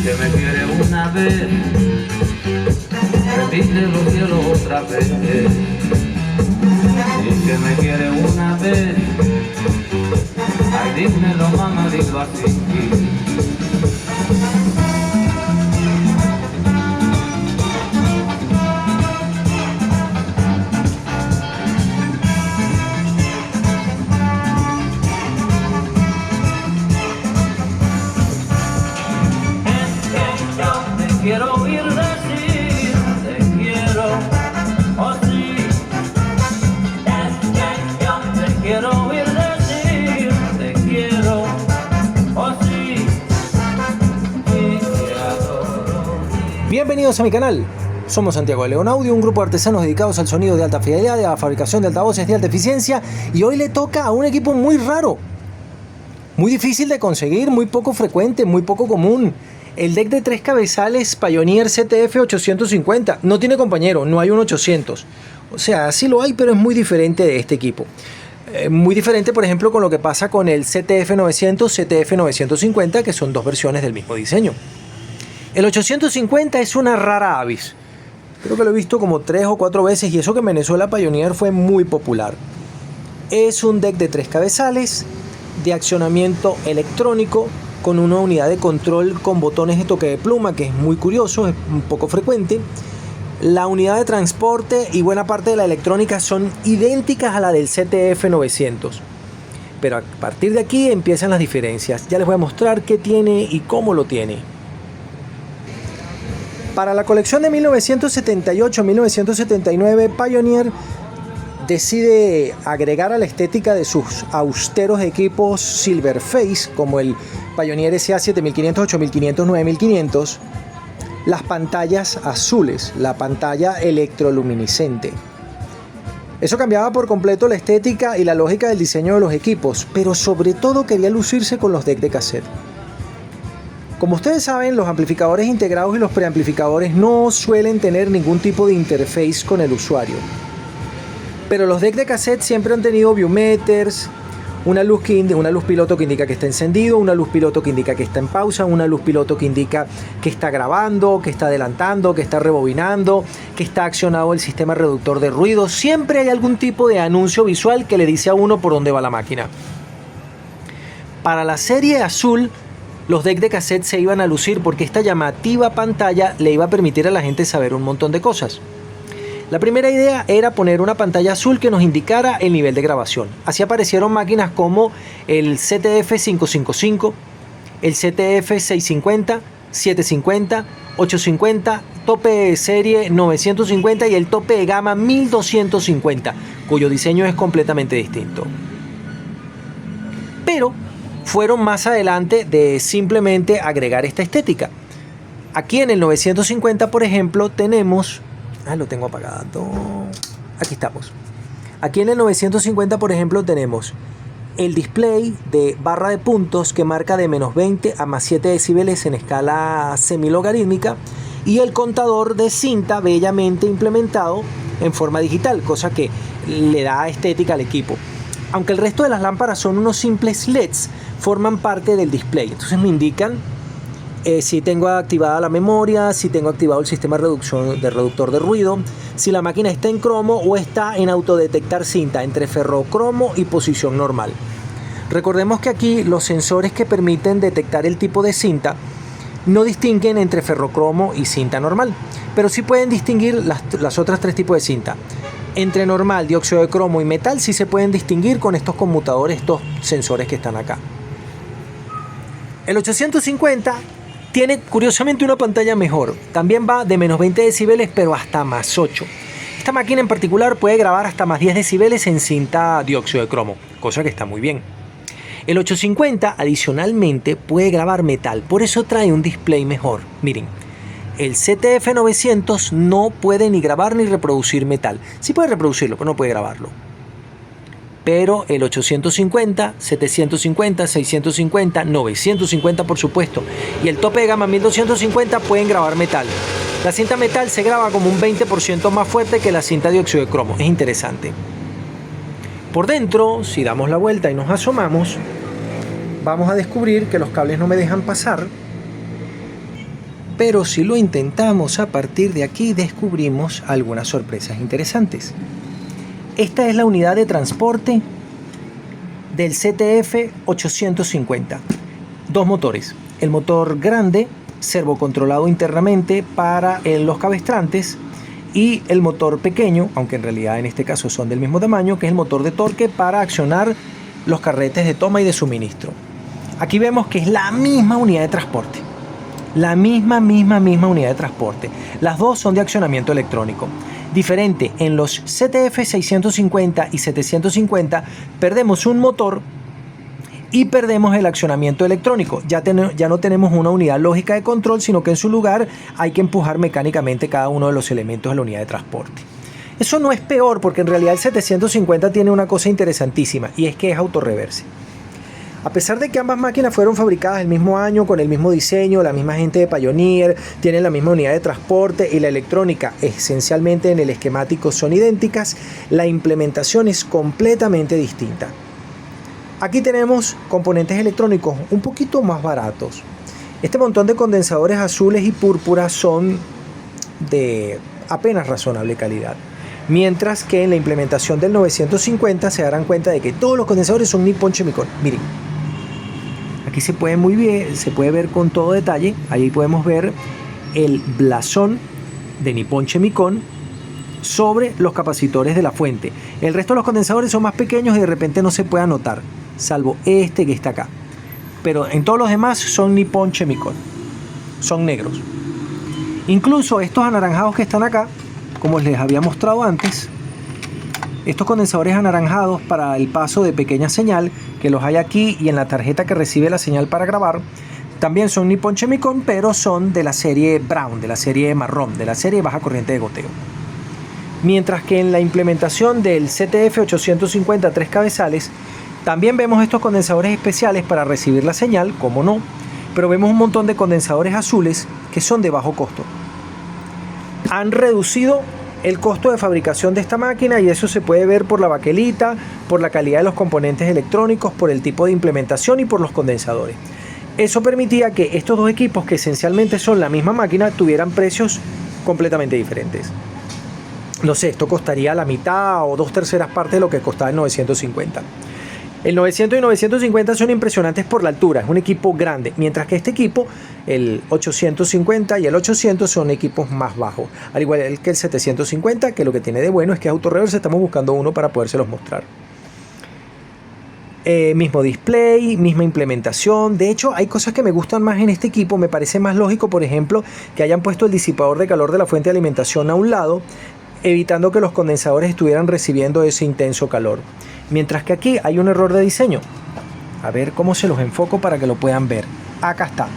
que me quiere una vez, repite los cielos otra vez. Y que me quiere una vez, ay dímelo mamá, dilo así. Quiero oír decir, te quiero, oh sí. Es que yo te quiero oír decir, te quiero, oh sí. Y te adoro. Bienvenidos a mi canal. Somos Santiago de León Audio, un grupo de artesanos dedicados al sonido de alta fidelidad, a la fabricación de altavoces de alta eficiencia, y hoy le toca a un equipo muy raro, muy difícil de conseguir, muy poco frecuente, muy poco común. El deck de 3 cabezales Pioneer CTF 850 no tiene compañero, no hay un 800. O sea, sí lo hay, pero es muy diferente de este equipo. Muy diferente, por ejemplo, con lo que pasa con el CTF 900, CTF 950, que son dos versiones del mismo diseño. El 850 es una rara avis. Creo que lo he visto como 3 o 4 veces, y eso que en Venezuela Pioneer fue muy popular. Es un deck de 3 cabezales, de accionamiento electrónico, con una unidad de control con botones de toque de pluma, que es muy curioso, es un poco frecuente. La unidad de transporte y buena parte de la electrónica son idénticas a la del CTF 900. Pero a partir de aquí empiezan las diferencias. Ya les voy a mostrar qué tiene y cómo lo tiene. Para la colección de 1978-1979, Pioneer decide agregar a la estética de sus austeros equipos Silverface, como el Pioneer SA7500, 8500, 9500, las pantallas azules, la pantalla electroluminiscente. Eso cambiaba por completo la estética y la lógica del diseño de los equipos, pero sobre todo quería lucirse con los decks de cassette. Como ustedes saben, los amplificadores integrados y los preamplificadores no suelen tener ningún tipo de interface con el usuario. Pero los decks de cassette siempre han tenido viewmeters, una luz piloto que indica que está encendido, una luz piloto que indica que está en pausa, una luz piloto que indica que está grabando, que está adelantando, que está rebobinando, que está accionado el sistema reductor de ruido. Siempre hay algún tipo de anuncio visual que le dice a uno por dónde va la máquina. Para la serie azul, los decks de cassette se iban a lucir porque esta llamativa pantalla le iba a permitir a la gente saber un montón de cosas. La primera idea era poner una pantalla azul que nos indicara el nivel de grabación. Así aparecieron máquinas como el CTF 555, el CTF 650, 750, 850, tope de serie 950 y el tope de gama 1250, cuyo diseño es completamente distinto. Pero fueron más adelante de simplemente agregar esta estética. Aquí en el 950, por ejemplo, tenemos... lo tengo apagado. Aquí estamos. Aquí en el 950, por ejemplo, tenemos el display de barra de puntos que marca de menos 20 a más 7 decibeles en escala semilogarítmica, y el contador de cinta bellamente implementado en forma digital, cosa que le da estética al equipo. Aunque el resto de las lámparas son unos simples LEDs, forman parte del display. Entonces me indican si tengo activada la memoria, si tengo activado el sistema reductor de ruido, si la máquina está en cromo o está en autodetectar cinta entre ferrocromo y posición normal. Recordemos que aquí los sensores que permiten detectar el tipo de cinta no distinguen entre ferrocromo y cinta normal, pero sí pueden distinguir las otras 3 tipos de cinta. Entre normal, dióxido de cromo y metal sí se pueden distinguir con estos conmutadores, estos sensores que están acá. El 850 tiene curiosamente una pantalla mejor. También va de menos 20 decibeles, pero hasta más 8. Esta máquina en particular puede grabar hasta más 10 decibeles en cinta dióxido de cromo, cosa que está muy bien. El 850 adicionalmente puede grabar metal, por eso trae un display mejor. Miren, el CTF 900 no puede ni grabar ni reproducir metal. Sí puede reproducirlo, pero no puede grabarlo. Pero el 850, 750, 650, 950 por supuesto, y el tope de gama 1250 pueden grabar metal. La cinta metal se graba como un 20% más fuerte que la cinta dióxido de cromo. Es interesante. Por dentro, si damos la vuelta y nos asomamos, vamos a descubrir que los cables no me dejan pasar. pero si lo intentamos a partir de aquí descubrimos algunas sorpresas interesantes. Esta es la unidad de transporte del CTF 850. Dos motores. El motor grande, servocontrolado internamente para los cabestrantes, y el motor pequeño, aunque en realidad en este caso son del mismo tamaño, que es el motor de torque para accionar los carretes de toma y de suministro. Aquí vemos que es la misma unidad de transporte. La misma unidad de transporte. Las dos son de accionamiento electrónico. Diferente, en los CTF 650 y 750 perdemos un motor y perdemos el accionamiento electrónico. Ya no tenemos una unidad lógica de control, sino que en su lugar hay que empujar mecánicamente cada uno de los elementos de la unidad de transporte. Eso no es peor, porque en realidad el 750 tiene una cosa interesantísima, y es que es autorreverse. A pesar de que ambas máquinas fueron fabricadas el mismo año, con el mismo diseño, la misma gente de Pioneer, tienen la misma unidad de transporte y la electrónica esencialmente en el esquemático son idénticas, la implementación es completamente distinta. Aquí tenemos componentes electrónicos un poquito más baratos. Este montón de condensadores azules y púrpuras son de apenas razonable calidad. Mientras que en la implementación del 950 se darán cuenta de que todos los condensadores son Nippon Chemicon. Miren, aquí se puede muy bien, se puede ver con todo detalle. Ahí podemos ver el blasón de Nippon Chemicon sobre los capacitores de la fuente. El resto de los condensadores son más pequeños y de repente no se puede notar, salvo este que está acá. Pero en todos los demás son Nippon Chemicon, son negros. Incluso estos anaranjados que están acá, como les había mostrado antes, estos condensadores anaranjados para el paso de pequeña señal, que los hay aquí y en la tarjeta que recibe la señal para grabar, también son Nippon Chemicon, pero son de la serie Brown, de la serie marrón, de la serie baja corriente de goteo. Mientras que en la implementación del CTF 850 3 cabezales, también vemos estos condensadores especiales para recibir la señal, como no, pero vemos un montón de condensadores azules que son de bajo costo. Han reducido el costo de fabricación de esta máquina, y eso se puede ver por la baquelita, por la calidad de los componentes electrónicos, por el tipo de implementación y por los condensadores. Eso permitía que estos dos equipos, que esencialmente son la misma máquina, tuvieran precios completamente diferentes. No sé, esto costaría la mitad o 2/3 partes de lo que costaba el 950. El 900 y 950 son impresionantes por la altura, es un equipo grande, mientras que este equipo, el 850 y el 800, son equipos más bajos, al igual que el 750, que lo que tiene de bueno es que es autorreverse. Estamos buscando uno para podérselos mostrar. Mismo display, misma implementación. De hecho, hay cosas que me gustan más en este equipo. Me parece más lógico, por ejemplo, que hayan puesto el disipador de calor de la fuente de alimentación a un lado, evitando que los condensadores estuvieran recibiendo ese intenso calor. Mientras que aquí hay un error de diseño. A ver cómo se los enfoco para que lo puedan ver. Acá está.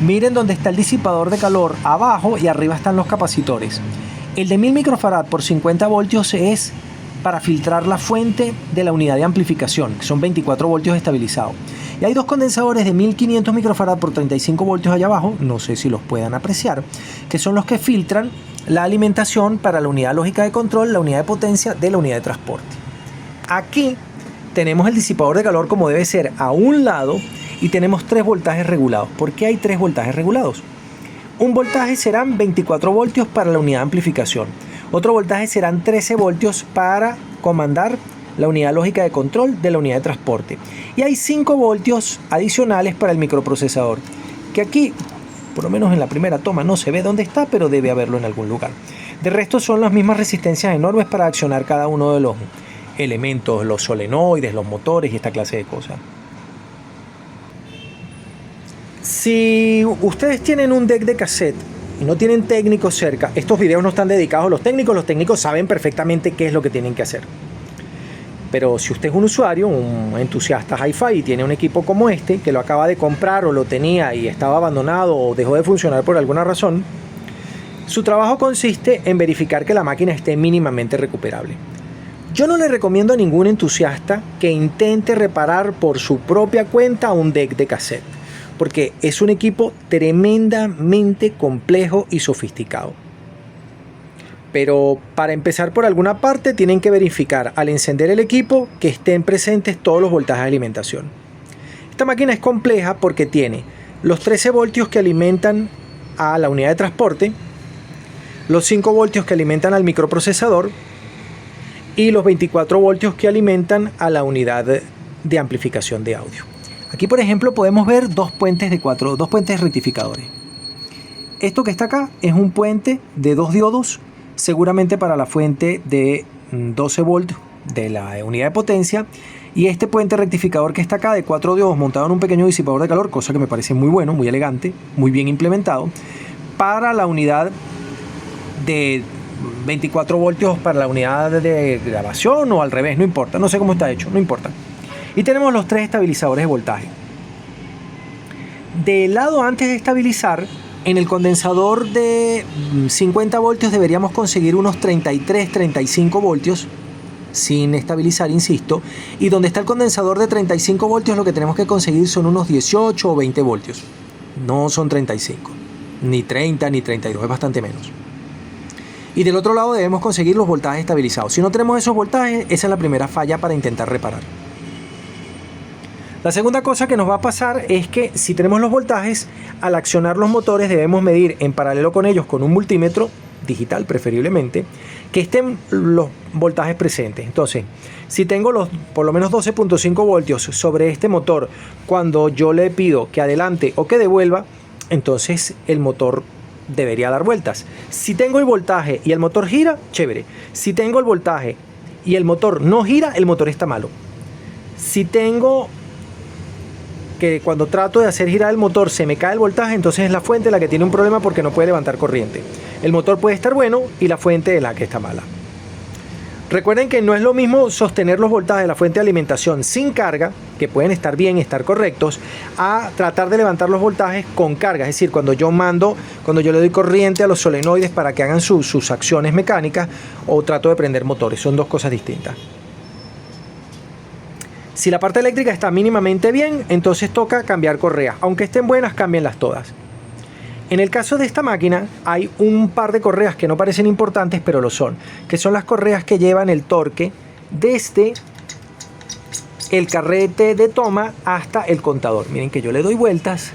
Miren dónde está el disipador de calor abajo, y arriba están los capacitores. El de 1000 microfarad por 50 voltios es para filtrar la fuente de la unidad de amplificación, que son 24 voltios estabilizados. Y hay dos condensadores de 1500 microfarad por 35 voltios allá abajo, no sé si los puedan apreciar, que son los que filtran la alimentación para la unidad lógica de control, la unidad de potencia de la unidad de transporte. Aquí tenemos el disipador de calor como debe ser a un lado, y tenemos 3 voltajes regulados. ¿Por qué hay 3 voltajes regulados? Un voltaje serán 24 voltios para la unidad de amplificación. Otro voltaje serán 13 voltios para comandar la unidad lógica de control de la unidad de transporte. Y hay 5 voltios adicionales para el microprocesador, que aquí, por lo menos en la primera toma, no se ve dónde está, pero debe haberlo en algún lugar. De resto son las mismas resistencias enormes para accionar cada uno de los elementos, los solenoides, los motores y esta clase de cosas. Si ustedes tienen un deck de cassette y no tienen técnicos cerca, estos videos no están dedicados a los técnicos saben perfectamente qué es lo que tienen que hacer. Pero si usted es un usuario, un entusiasta hi-fi, y tiene un equipo como este, que lo acaba de comprar o lo tenía y estaba abandonado o dejó de funcionar por alguna razón, su trabajo consiste en verificar que la máquina esté mínimamente recuperable. Yo no le recomiendo a ningún entusiasta que intente reparar por su propia cuenta un deck de cassette, porque es un equipo tremendamente complejo y sofisticado. Pero para empezar por alguna parte tienen que verificar al encender el equipo que estén presentes todos los voltajes de alimentación. Esta máquina es compleja porque tiene los 13 voltios que alimentan a la unidad de transporte, los 5 voltios que alimentan al microprocesador y los 24 voltios que alimentan a la unidad de amplificación de audio. Aquí, por ejemplo, podemos ver dos puentes rectificadores. Esto que está acá es un puente de 2 diodos, seguramente para la fuente de 12 voltios de la unidad de potencia, y este puente rectificador que está acá de 4 diodos montado en un pequeño disipador de calor, cosa que me parece muy bueno, muy elegante, muy bien implementado, para la unidad de 24 voltios para la unidad de grabación, o al revés, no importa, no sé cómo está hecho, no importa. Y tenemos los 3 estabilizadores de voltaje. Del lado antes de estabilizar, en el condensador de 50 voltios deberíamos conseguir unos 33-35 voltios sin estabilizar, insisto, y donde está el condensador de 35 voltios lo que tenemos que conseguir son unos 18 o 20 voltios. No son 35, ni 30 ni 32, es bastante menos. Y del otro lado debemos conseguir los voltajes estabilizados. Si no tenemos esos voltajes, esa es la primera falla para intentar reparar. La segunda cosa que nos va a pasar es que si tenemos los voltajes, al accionar los motores debemos medir en paralelo con ellos con un multímetro digital preferiblemente, que estén los voltajes presentes. Entonces, si tengo los por lo menos 12.5 voltios sobre este motor cuando yo le pido que adelante o que devuelva, entonces el motor debería dar vueltas. Si tengo el voltaje y el motor gira, chévere. Si tengo el voltaje y el motor no gira, el motor está malo. Si tengo que cuando trato de hacer girar el motor se me cae el voltaje, entonces es la fuente la que tiene un problema porque no puede levantar corriente. El motor puede estar bueno y la fuente es la que está mala. Recuerden que no es lo mismo sostener los voltajes de la fuente de alimentación sin carga, que pueden estar bien, estar correctos, a tratar de levantar los voltajes con carga. Es decir, cuando yo le doy corriente a los solenoides para que hagan sus acciones mecánicas, o trato de prender motores. Son dos cosas distintas. Si la parte eléctrica está mínimamente bien, entonces toca cambiar correas. Aunque estén buenas, cámbienlas todas. En el caso de esta máquina hay un par de correas que no parecen importantes, pero lo son. Que son las correas que llevan el torque desde el carrete de toma hasta el contador. Miren que yo le doy vueltas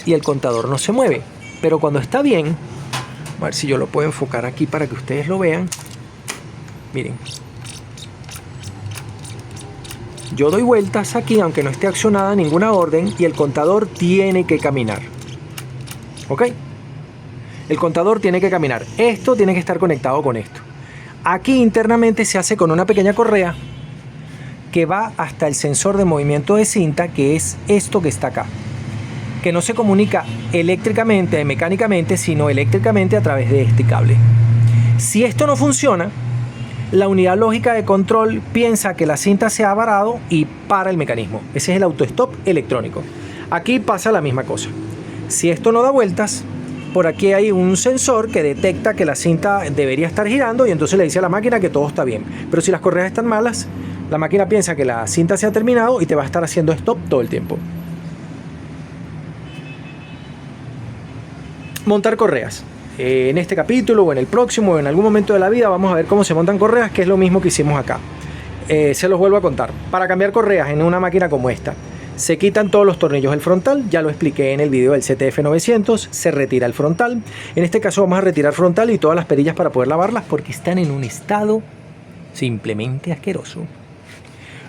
y el contador no se mueve. Pero cuando está bien, a ver si yo lo puedo enfocar aquí para que ustedes lo vean. Miren. Yo doy vueltas aquí, aunque no esté accionada ninguna orden, y el contador tiene que caminar. ¿Ok? El contador tiene que caminar. Esto tiene que estar conectado con esto. Aquí internamente se hace con una pequeña correa que va hasta el sensor de movimiento de cinta, que es esto que está acá. Que no se comunica eléctricamente, mecánicamente, sino eléctricamente a través de este cable. Si esto no funciona, la unidad lógica de control piensa que la cinta se ha varado y para el mecanismo. Ese es el auto-stop electrónico. Aquí pasa la misma cosa. Si esto no da vueltas, por aquí hay un sensor que detecta que la cinta debería estar girando y entonces le dice a la máquina que todo está bien. Pero si las correas están malas, la máquina piensa que la cinta se ha terminado y te va a estar haciendo stop todo el tiempo. Montar correas. En este capítulo o en el próximo o en algún momento de la vida vamos a ver cómo se montan correas, que es lo mismo que hicimos acá. Se los vuelvo a contar. Para cambiar correas en una máquina como esta, se quitan todos los tornillos del frontal, ya lo expliqué en el video del CTF900, se retira el frontal. En este caso vamos a retirar frontal y todas las perillas para poder lavarlas porque están en un estado simplemente asqueroso.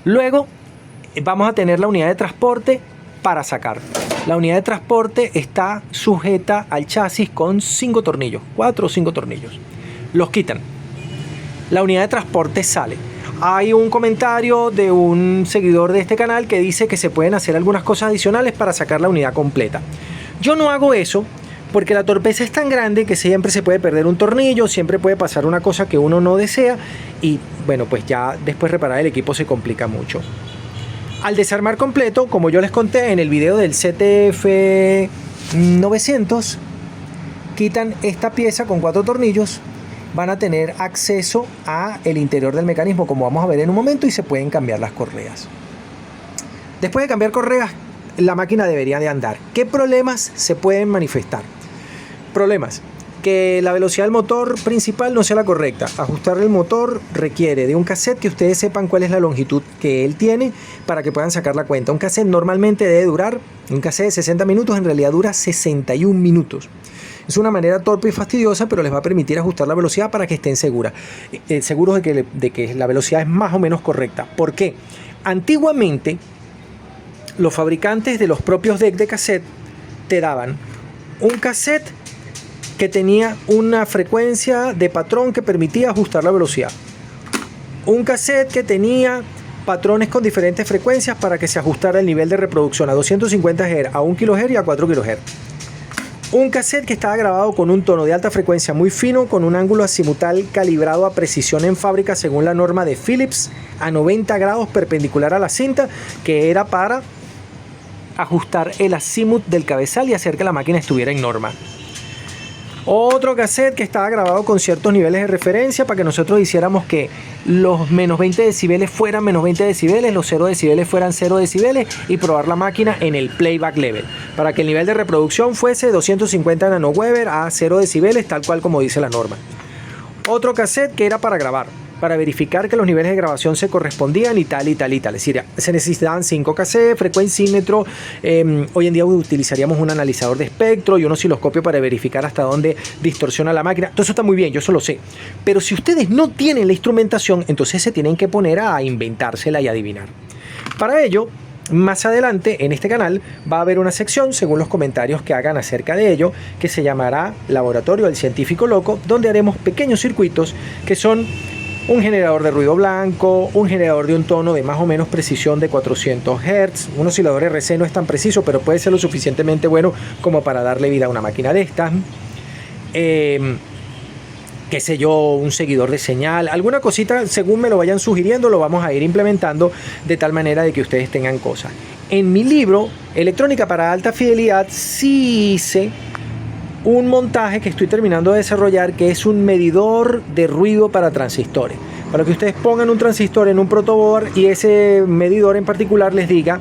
Luego vamos a tener la unidad de transporte para sacar. La unidad de transporte está sujeta al chasis con 5 tornillos, 4 o 5 tornillos. Los quitan. La unidad de transporte sale. Hay un comentario de un seguidor de este canal que dice que se pueden hacer algunas cosas adicionales para sacar la unidad completa. Yo no hago eso porque la torpeza es tan grande que siempre se puede perder un tornillo, siempre puede pasar una cosa que uno no desea y bueno, pues ya después reparar el equipo se complica mucho. Al desarmar completo, como yo les conté en el video del CTF900, quitan esta pieza con 4 tornillos, van a tener acceso a el interior del mecanismo, como vamos a ver en un momento, y se pueden cambiar las correas. Después de cambiar correas, la máquina debería de andar. ¿Qué problemas se pueden manifestar? Problemas. que la velocidad del motor principal no sea la correcta. Ajustar el motor requiere de un cassette que ustedes sepan cuál es la longitud que él tiene para que puedan sacar la cuenta. Un cassette normalmente debe durar, un cassette de 60 minutos en realidad dura 61 minutos. Es una manera torpe y fastidiosa, pero les va a permitir ajustar la velocidad para que estén seguros de que la velocidad es más o menos correcta. ¿Por qué? Antiguamente, los fabricantes de los propios decks de cassette te daban un cassette que tenía una frecuencia de patrón que permitía ajustar la velocidad. Un cassette que tenía patrones con diferentes frecuencias para que se ajustara el nivel de reproducción a 250 Hz, a 1 kHz y a 4 kHz. Un cassette que estaba grabado con un tono de alta frecuencia muy fino, con un ángulo azimutal calibrado a precisión en fábrica según la norma de Philips, a 90 grados perpendicular a la cinta, que era para ajustar el azimut del cabezal y hacer que la máquina estuviera en norma. Otro cassette que estaba grabado con ciertos niveles de referencia para que nosotros hiciéramos que los menos 20 decibeles fueran menos 20 decibeles, los 0 decibeles fueran 0 decibeles y probar la máquina en el playback level para que el nivel de reproducción fuese 250 nanoweber a 0 decibeles, tal cual como dice la norma. Otro cassette que era para grabar, para verificar que los niveles de grabación se correspondían y tal y tal y tal. Es decir, se necesitaban 5 cassettes, frecuencímetro, hoy en día utilizaríamos un analizador de espectro y un osciloscopio para verificar hasta dónde distorsiona la máquina. Todo eso está muy bien, yo eso lo sé. Pero si ustedes no tienen la instrumentación, entonces se tienen que poner a inventársela y adivinar. Para ello, más adelante en este canal va a haber una sección, según los comentarios que hagan acerca de ello, que se llamará Laboratorio del Científico Loco, donde haremos pequeños circuitos que son un generador de ruido blanco, un generador de un tono de más o menos precisión de 400 Hz, un oscilador RC no es tan preciso, pero puede ser lo suficientemente bueno como para darle vida a una máquina de estas, qué sé yo, un seguidor de señal, alguna cosita, según me lo vayan sugiriendo, lo vamos a ir implementando de tal manera de que ustedes tengan cosas. En mi libro, Electrónica para Alta Fidelidad, sí hice un montaje que estoy terminando de desarrollar, que es un medidor de ruido para transistores, para que ustedes pongan un transistor en un protoboard y ese medidor en particular les diga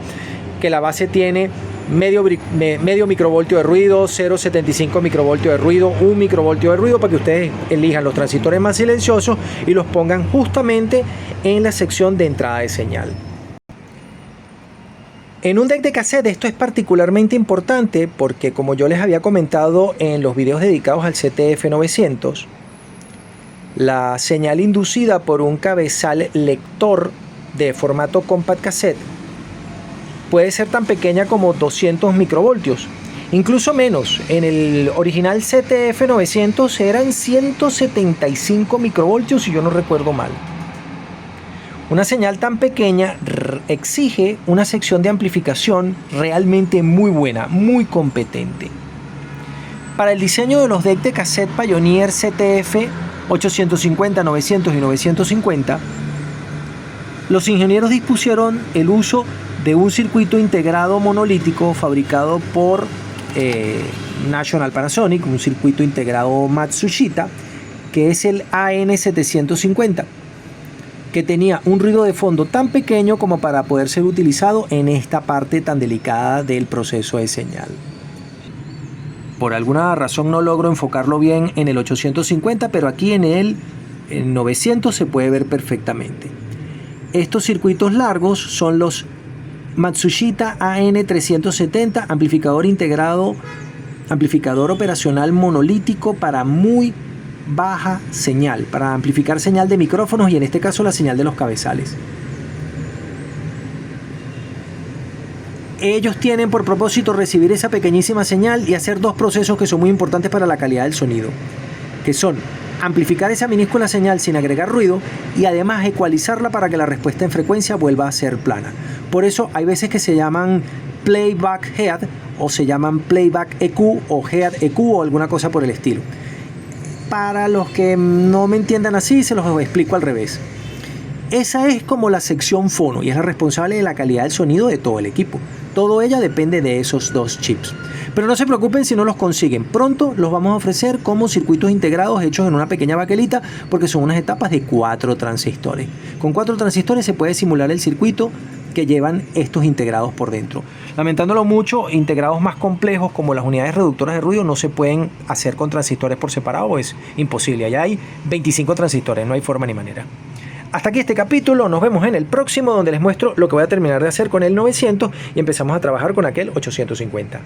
que la base tiene medio microvoltio de ruido, 0,75 microvoltio de ruido, 1 microvoltio de ruido, para que ustedes elijan los transistores más silenciosos y los pongan justamente en la sección de entrada de señal. En un deck de cassette esto es particularmente importante porque, como yo les había comentado en los videos dedicados al CTF-900, la señal inducida por un cabezal lector de formato compact cassette puede ser tan pequeña como 200 microvoltios, incluso menos. En el original CTF-900 eran 175 microvoltios si yo no recuerdo mal. Una señal tan pequeña exige una sección de amplificación realmente muy buena, muy competente. Para el diseño de los decks de cassette Pioneer CTF 850, 900 y 950, los ingenieros dispusieron el uso de un circuito integrado monolítico fabricado por National Panasonic, un circuito integrado Matsushita, que es el AN750. Que tenía un ruido de fondo tan pequeño como para poder ser utilizado en esta parte tan delicada del proceso de señal. Por alguna razón no logro enfocarlo bien en el 850, pero aquí en el 900 se puede ver perfectamente. Estos circuitos largos son los Matsushita AN370, amplificador integrado, amplificador operacional monolítico para muy baja señal, para amplificar señal de micrófonos y en este caso la señal de los cabezales. Ellos tienen por propósito recibir esa pequeñísima señal y hacer dos procesos que son muy importantes para la calidad del sonido, que son amplificar esa minúscula señal sin agregar ruido y además ecualizarla para que la respuesta en frecuencia vuelva a ser plana. Por eso hay veces que se llaman playback head o se llaman playback EQ o head EQ o alguna cosa por el estilo. Para los que no me entiendan así, se los explico al revés. Esa es como la sección fono y es la responsable de la calidad del sonido de todo el equipo. Todo ella depende de esos dos chips. Pero no se preocupen si no los consiguen. Pronto los vamos a ofrecer como circuitos integrados hechos en una pequeña baquelita porque son unas etapas de 4 transistores. Con 4 transistores se puede simular el circuito que llevan estos integrados por dentro. Lamentándolo mucho, integrados más complejos como las unidades reductoras de ruido no se pueden hacer con transistores por separado, es imposible. Allá hay 25 transistores, no hay forma ni manera. Hasta aquí este capítulo, nos vemos en el próximo donde les muestro lo que voy a terminar de hacer con el 900 y empezamos a trabajar con aquel 850.